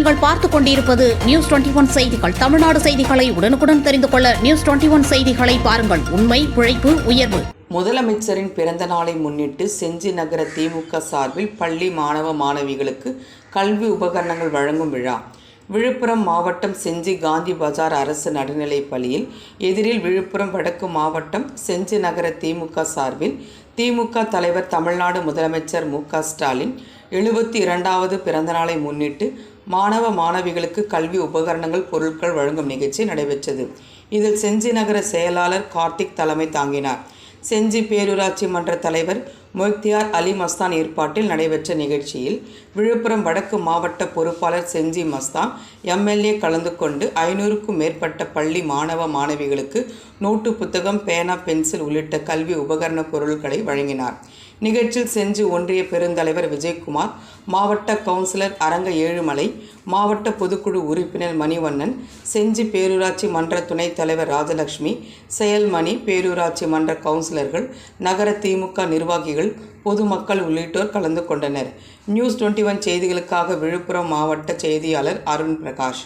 நீங்கள் பார்த்துக் கொண்டிருப்பது நியூஸ் 21 செய்திகள். தமிழ்நாடு செய்திகளை உடனுக்குடன் தெரிந்து கொள்ள நியூஸ் 21 செய்திகளை பாருங்கள். உண்மை, உழைப்பு, உயர்வு. முதலமைச்சரின் பிறந்த நாளை முன்னிட்டு செஞ்சி நகர திமுக சார்பில் பள்ளி மாணவ மாணவிகளுக்கு கல்வி உபகரணங்கள் வழங்கும் விழா. விழுப்புரம் மாவட்டம் செஞ்சி காந்தி பஜார் அரசு நடுநிலைப் பள்ளியில் எதிரில் விழுப்புரம் வடக்கு மாவட்டம் செஞ்சி நகர திமுக சார்பில் திமுக தலைவர் தமிழ்நாடு முதலமைச்சர் மு.க. ஸ்டாலின் 72வது பிறந்தநாளை முன்னிட்டு மாணவ மாணவிகளுக்கு கல்வி உபகரணங்கள் பொருட்கள் வழங்கும் நிகழ்ச்சி நடைபெற்றது. இதில் செஞ்சி நகர செயலாளர் கார்த்திக் தலைமை தாங்கினார். செஞ்சி பேரூராட்சி மன்ற தலைவர் மொய்த்தியார் அலி மஸ்தான் ஏற்பாட்டில் நடைபெற்ற நிகழ்ச்சியில் விழுப்புரம் வடக்கு மாவட்ட பொறுப்பாளர் செஞ்சி மஸ்தான் எம்எல்ஏ கலந்து கொண்டு 500க்கும் மேற்பட்ட பள்ளி மாணவ மாணவிகளுக்கு நோட்டு புத்தகம், பேனா, பென்சில் உள்ளிட்ட கல்வி உபகரண பொருட்களை வழங்கினார். நிகழ்ச்சியில் செஞ்சி ஒன்றிய பெருந்தலைவர் விஜயகுமார், மாவட்ட கவுன்சிலர் அரங்க ஏழுமலை, மாவட்ட பொதுக்குழு உறுப்பினர் மணிவண்ணன், செஞ்சி பேரூராட்சி மன்ற துணைத் தலைவர் ராஜலட்சுமி, செயல்மணி, பேரூராட்சி மன்ற கவுன்சிலர்கள், நகர திமுக நிர்வாகிகள், பொதுமக்கள் உள்ளிட்டோர் கலந்து கொண்டனர். நியூஸ் 21 செய்திகளுக்காக விழுப்புரம் மாவட்ட செய்தியாளர் அருண் பிரகாஷ்.